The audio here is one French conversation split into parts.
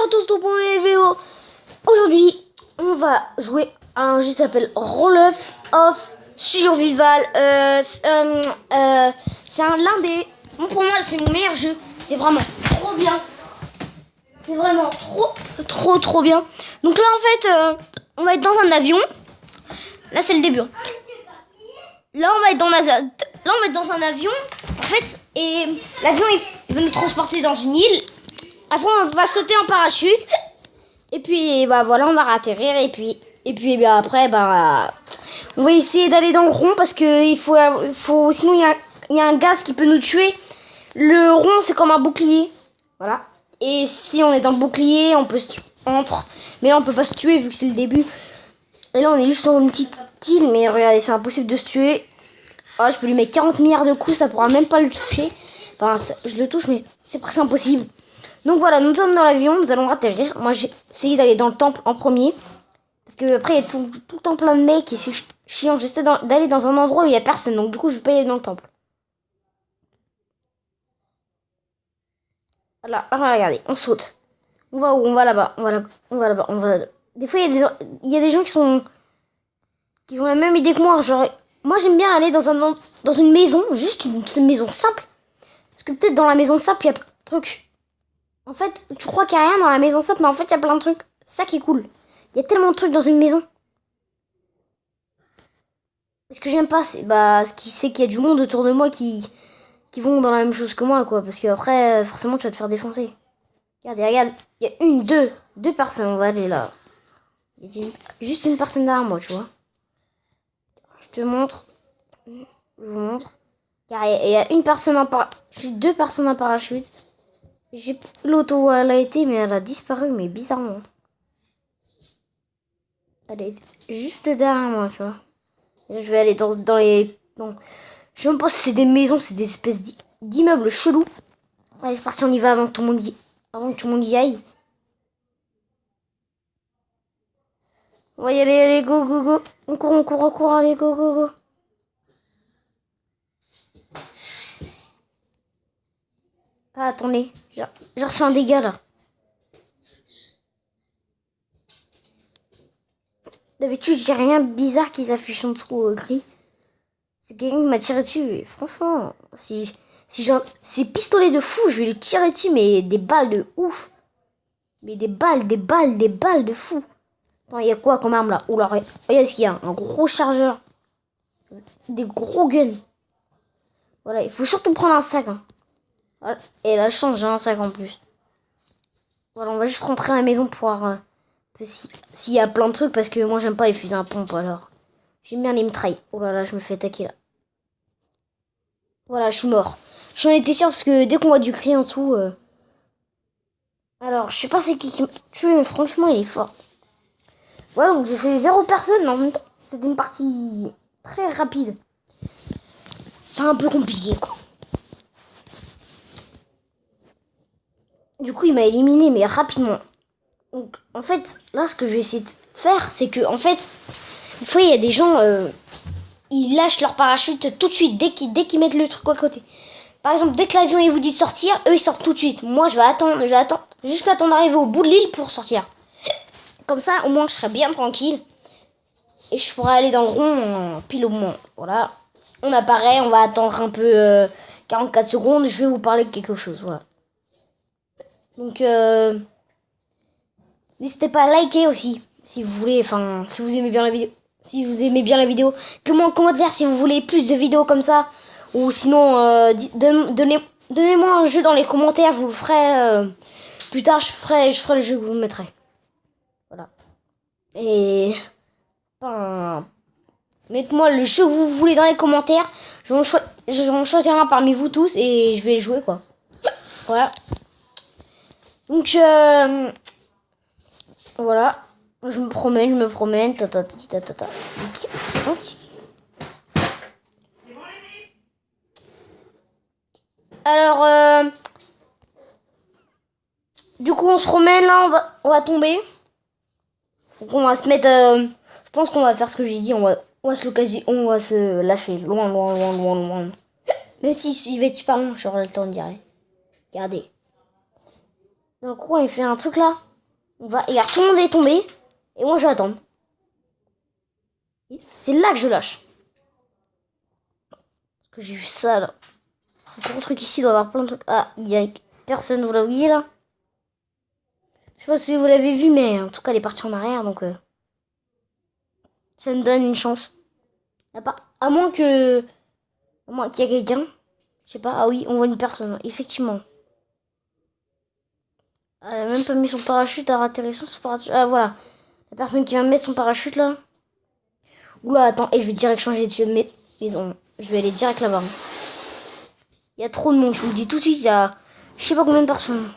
à tous pour mes vidéos. Aujourd'hui, on va jouer à un jeu qui s'appelle Roll of Survival. C'est l'un des... Bon, pour moi, c'est mon meilleur jeu. C'est vraiment trop bien. C'est vraiment trop bien. Donc là, en fait, on va être dans un avion. Là, c'est le début. Là, on va être dans un avion, en fait, et l'avion, il va nous transporter dans une île. Après, on va sauter en parachute. Et puis, bah voilà, on va atterrir. Et puis bah, après, bah, on va essayer d'aller dans le rond parce que il faut sinon, il y a un gaz qui peut nous tuer. Le rond, c'est comme un bouclier. Voilà. Et si on est dans le bouclier, on peut se tuer entre. Mais là, on peut pas se tuer vu que c'est le début. Et là, on est juste sur une petite île. Mais regardez, c'est impossible de se tuer. Oh, je peux lui mettre 40 milliards de coups, ça pourra même pas le toucher. Enfin, je le touche, mais c'est presque impossible. Donc voilà, nous sommes dans l'avion, nous allons atterrir. Moi, j'ai essayé d'aller dans le temple en premier. Parce que après, il y a tout le temps plein de mecs et c'est chiant. J'essaie d'aller dans un endroit où il n'y a personne. Donc du coup, je vais pas y aller dans le temple. Voilà, regardez, on saute. On va où? On va là-bas. On va là-bas. Des fois, il y a des gens qui ont la même idée que moi. Genre, moi, j'aime bien aller dans une maison, juste une maison simple. Parce que peut-être dans la maison simple, il y a plein de trucs. En fait, tu crois qu'il n'y a rien dans la maison simple, mais en fait, il y a plein de trucs. Ça qui est cool. Il y a tellement de trucs dans une maison. Et ce que j'aime pas, c'est qu'il y a du monde autour de moi qui vont dans la même chose que moi, quoi. Parce qu'après, forcément, tu vas te faire défoncer. Regarde. Il y a deux personnes. On va aller là. Il y a juste une personne derrière moi, tu vois. Je te montre. Je vous montre. Car il y a une personne en parachute, deux personnes en parachute. L'auto, elle a été, mais elle a disparu, mais bizarrement. Elle est juste derrière moi, tu vois. Et là, je vais aller dans les... Non. Je sais même pas si c'est des maisons, c'est des espèces d'immeubles chelous. Allez, c'est parti, on y va avant que tout le monde y aille. On va y aller, allez, go. On court, allez, go. Ah, attendez, j'ai reçu un dégât, là. D'habitude, j'ai rien de bizarre qui s'affiche en dessous gris. C'est quelqu'un qui m'a tiré dessus. Et franchement, si j'ai ces pistolets de fou, je vais lui tirer dessus, mais des balles de ouf. Mais des balles de fou. Attends, il y a quoi comme arme là? Oula, regarde ce qu'il y a. Un gros chargeur. Des gros guns. Voilà, il faut surtout prendre un sac. Hein. Voilà. Et la chance, j'ai un sac en plus. Voilà, on va juste rentrer à la maison pour voir s'il y a plein de trucs. Parce que moi, j'aime pas les fusils à pompe alors. J'aime bien les mitrailles. Oh là là, je me fais attaquer là. Voilà, je suis mort. J'en étais sûr parce que dès qu'on voit du cri en dessous... Alors, je sais pas c'est qui m'a tué, mais franchement, il est fort. Ouais, donc j'ai fait 0 personne, mais en même temps, c'était une partie très rapide. C'est un peu compliqué, quoi. Du coup, il m'a éliminé, mais rapidement. Donc, en fait, là, ce que je vais essayer de faire, c'est que, en fait, des fois, il y a des gens... ils lâchent leur parachute tout de suite, dès qu'ils mettent le truc à côté. Par exemple, dès que l'avion il vous dit de sortir, eux ils sortent tout de suite. Moi je vais attendre jusqu'à temps d'arriver au bout de l'île pour sortir. Comme ça, au moins je serai bien tranquille. Et je pourrai aller dans le rond pile au moment. Voilà. On apparaît, on va attendre un peu 44 secondes. Je vais vous parler de quelque chose. Voilà. Donc, n'hésitez pas à liker aussi. Si vous voulez, enfin, si vous aimez bien la vidéo. Si vous aimez bien la vidéo, mettez-moi en commentaire si vous voulez plus de vidéos comme ça. Ou sinon, donnez-moi un jeu dans les commentaires, je vous le ferai. Plus tard, je ferai le jeu que vous mettrez. Voilà. Et... Enfin, mettez-moi le jeu que vous voulez dans les commentaires. Je vais en choisir un parmi vous tous et je vais le jouer, quoi. Voilà. Donc, voilà. Je me promène. Alors, du coup, on se promène là, on va tomber. Donc, on va se mettre. Je pense qu'on va faire ce que j'ai dit. On va se lâcher loin. Même s'il va être super long, j'aurai le temps de dire. Regardez. Dans le coin, il fait un truc là. On va... Regarde, tout le monde est tombé. Et moi, je vais attendre. C'est là que je lâche. Parce que j'ai vu ça, là. Un gros truc ici, il doit y avoir plein de trucs. Ah, il y a personne, vous la voyez, là? Je sais pas si vous l'avez vu, mais en tout cas, elle est partie en arrière, donc... ça me donne une chance. À moins que... À moins qu'il y ait quelqu'un. Je sais pas. Ah oui, on voit une personne, effectivement. Elle a même pas mis son parachute, elle a raté son parachute. Ah, voilà. La personne qui vient mettre son parachute, là. Oula, attends, et je vais direct changer de maison. Je vais aller direct là-bas. Il y a trop de monde, je vous le dis tout de suite. Il y a je sais pas combien de personnes.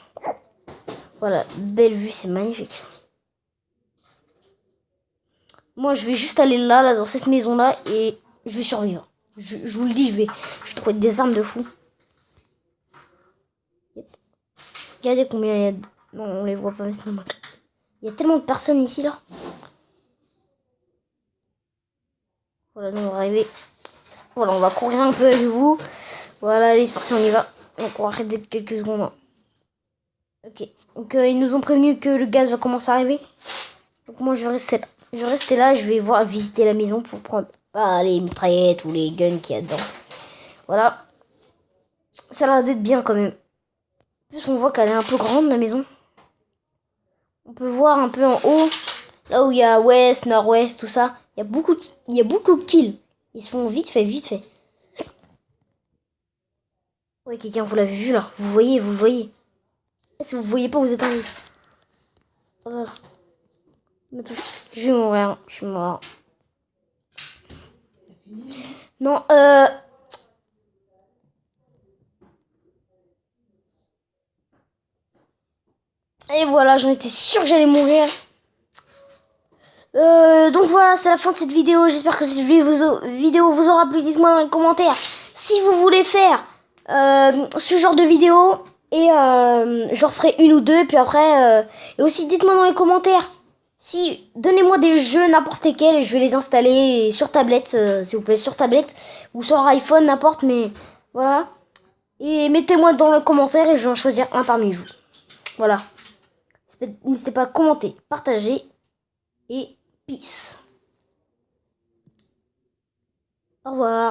Voilà, belle vue, c'est magnifique. Moi, je vais juste aller là, dans cette maison-là, et je vais survivre. Je vous le dis, je vais trouver des armes de fou. Yep. Regardez combien il y a de... Non, on les voit pas, mais c'est normal. Il y a tellement de personnes ici, là. Voilà, nous on va arriver. Voilà, on va courir un peu avec vous. Voilà, allez, c'est parti, on y va. Donc, on va arrêter quelques secondes. Ok, donc ils nous ont prévenu que le gaz va commencer à arriver. Donc moi, je vais rester là. Je vais rester là, je vais voir visiter la maison pour prendre les mitraillettes ou les guns qu'il y a dedans. Voilà. Ça a l'air d'être bien quand même. En plus, on voit qu'elle est un peu grande, la maison. On peut voir un peu en haut, là où il y a ouest, nord-ouest, tout ça. Il y a beaucoup de kills. Ils se font vite fait, vite fait. Oui, quelqu'un, vous l'avez vu là. Vous le voyez. Et si vous voyez pas, vous êtes en vie. Voilà. Je vais mourir. Je suis mort. Non, et voilà, j'en étais sûre que j'allais mourir. Donc voilà, c'est la fin de cette vidéo. J'espère que cette vidéo vous aura plu. Dites-moi dans les commentaires si vous voulez faire ce genre de vidéo. Et j'en referai une ou deux. Puis après, et aussi dites-moi dans les commentaires si donnez-moi des jeux n'importe lesquels et je vais les installer sur tablette, s'il vous plaît, sur tablette ou sur iPhone, n'importe. Mais voilà. Et mettez-moi dans les commentaires et je vais en choisir un parmi vous. Voilà. N'hésitez pas à commenter, partager et peace. Au revoir.